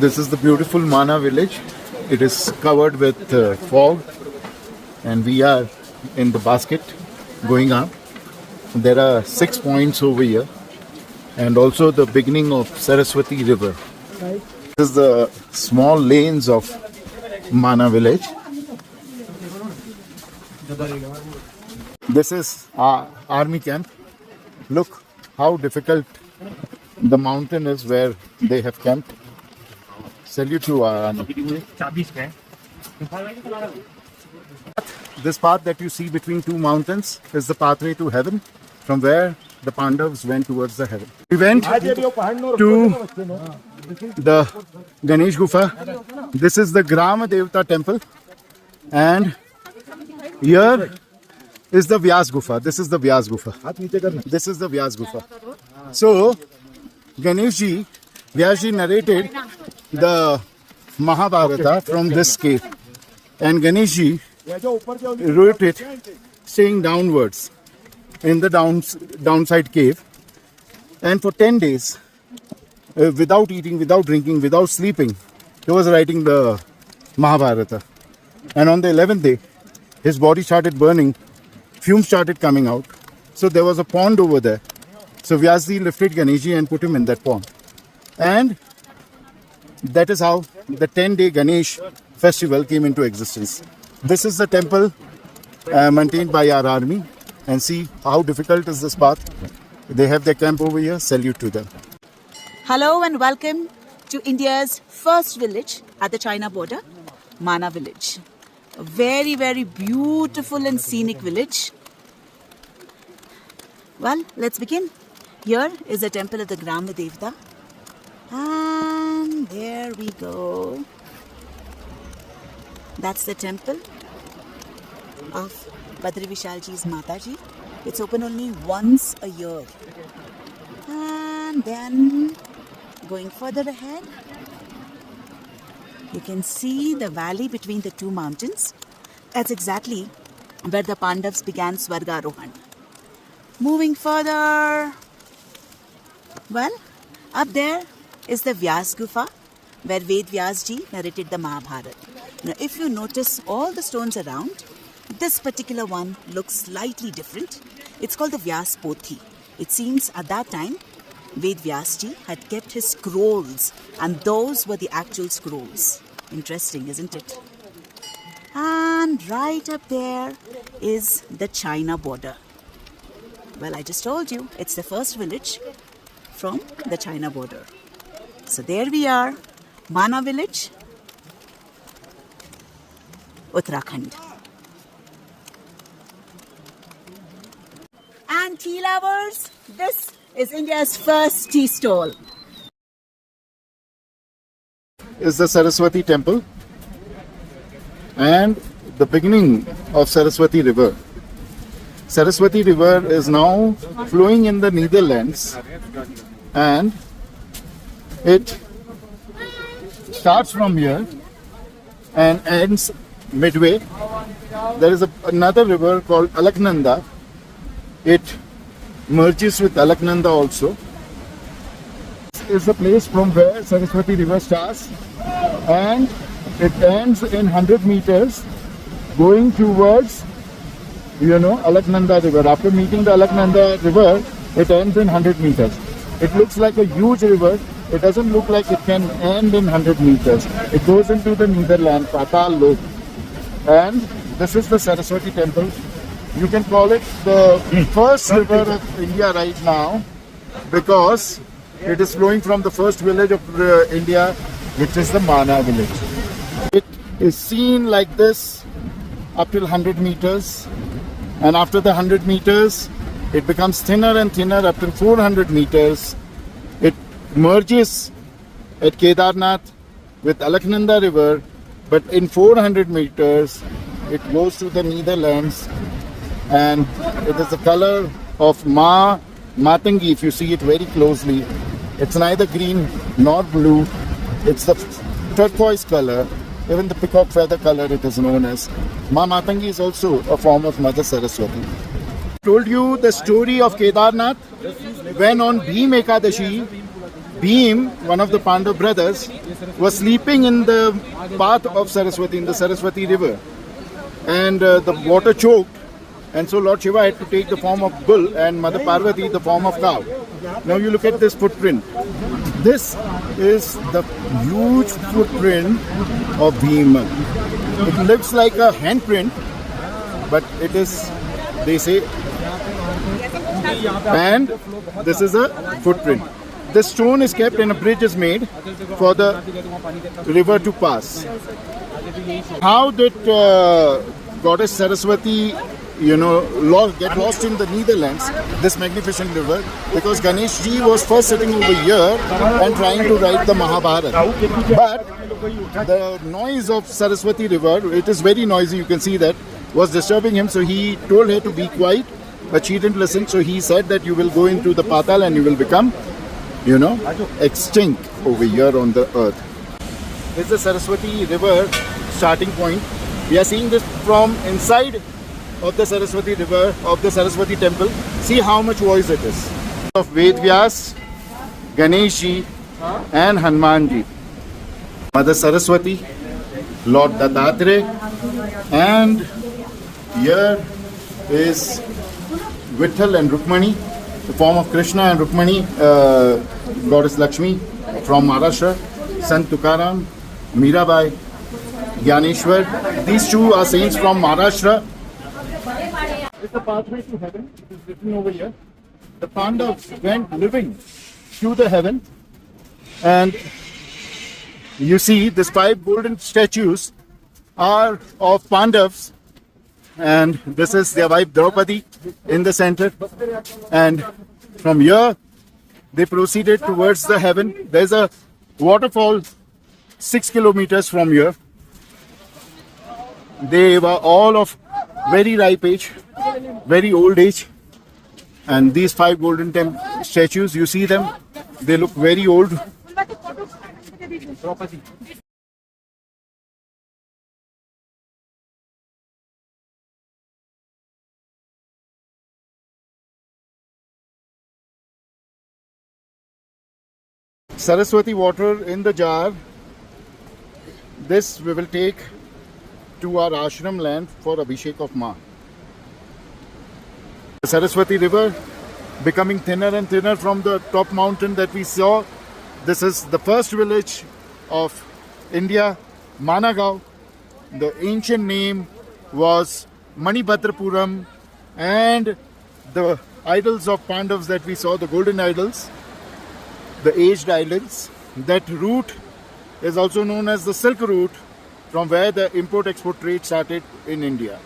This is the beautiful Mana village. It is covered with fog, and we are in the basket going up. There are 6 points over here, and also the beginning of Saraswati River. This is the small lanes of Mana village. This is our army camp. Look how difficult the mountain is where they have camped. Salute to our army. This path that you see between two mountains is the pathway to heaven, from where the Pandavas went towards the heaven. We went to the Ganesh Gufa. This is the Grama Devata temple, and here is the Vyas Gufa. This is the Vyas Gufa. This is the Vyas Gufa. So, Ganeshji, Vyasji narrated the Mahabharata from this cave, and Ganeshji wrote it staying downwards in the downside cave, and for 10 days, without eating, without drinking, without sleeping, he was writing the Mahabharata. And on the 11th day, his body started burning, fumes started coming out. So there was a pond over there. So Vyasji lifted Ganeshji and put him in that pond. And that is how the 10-day Ganesh festival came into existence. This is the temple maintained by our army. And see how difficult is this path. They have their camp over here. Salute to them. Hello and welcome to India's first village at the China border, Mana village. A very, very beautiful and scenic village. Well, let's begin. Here is the temple of the Grama Devata. And there we go. That's the temple of Badri Vishalji's Mataji. It's open only once a year. And then going further ahead, you can see the valley between the two mountains. That's exactly where the Pandavas began Swargarohan. Moving further, well, up there is the Vyas Gufa, where Ved Vyasji narrated the Mahabharata. Now, if you notice all the stones around, this particular one looks slightly different. It's called the Vyas Pothi. It seems at that time, Ved Vyasji had kept his scrolls, and those were the actual scrolls. Interesting, isn't it? And right up there is the China border. Well, I just told you, it's the first village from the China border. So there we are, Mana village, Uttarakhand. And tea lovers, this is India's first tea stall. Is the Saraswati temple and the beginning of Saraswati River. Saraswati River is now flowing in the Netherlands, and it starts from here and ends midway. There is another river called Alaknanda. It merges with Alaknanda also. This is the place from where Saraswati River starts, and it ends in 100 meters going towards, Alaknanda River. After meeting the Alaknanda River, it ends in 100 meters. It looks like a huge river. It doesn't look like it can end in 100 meters. It goes into the Netherlands, Patal Lok. And this is the Saraswati temple. You can call it the first river of India right now, because it is flowing from the first village of India, which is the Mana village. It is seen like this up till 100 meters, and after the 100 meters, it becomes thinner and thinner up till 400 meters. It merges at Kedarnath with Alaknanda River, but in 400 meters, it goes to the Netherlands, and it is the color of Matangi. If you see it very closely, it's neither green nor blue. It's the turquoise color. Even the peacock feather color it is known as. Matangi is also a form of Mother Saraswati. I told you the story of Kedarnath when on Bhim Ekadashi Bhim, one of the Pandav brothers, was sleeping in the path of Saraswati, in the Saraswati river. And the water choked. And so Lord Shiva had to take the form of bull and Mother Parvati the form of cow. Now you look at this footprint. This is the huge footprint of Bhima. It looks like a handprint, but it is, they say, and this is a footprint. The stone is kept and a bridge is made for the river to pass. How did Goddess Saraswati, get lost in the Netherlands, this magnificent river? Because Ganesh Ji was first sitting over here and trying to write the Mahabharata. But the noise of Saraswati river, it is very noisy, you can see that, was disturbing him. So he told her to be quiet, but she didn't listen. So he said that you will go into the Patal and you will become, extinct over here on the earth. This is the Saraswati river starting point. We are seeing this from inside of the Saraswati river, of the Saraswati temple. See how much voice it is. Of Ved Vyas, Ganesh Ji and Hanuman Ji. Mother Saraswati, Lord Dattatreya, and here is Vitthal and Rukmani, the form of Krishna and Rukmani, Goddess Lakshmi from Maharashtra, Sant Tukaram, Mirabai, Gyaneshwar. These two are saints from Maharashtra. It's the pathway to heaven. It is written over here. The Pandavas went living to the heaven, and you see these 5 golden statues are of Pandavas, and this is their wife Draupadi in the center. And from here they proceeded towards the heaven. There's a waterfall 6 kilometers from here. They were all of very ripe age, very old age, and these 5 golden statues, you see them, they look very old. Saraswati water in the jar. This we will take to our ashram land for Abhishek of Ma. The Saraswati river becoming thinner and thinner from the top mountain that we saw. This is the first village of India, Managaon. The ancient name was Manibhadrapuram, and the idols of Pandavas that we saw, the golden idols, the aged idols, that route is also known as the Silk Route, from where the import-export trade started in India.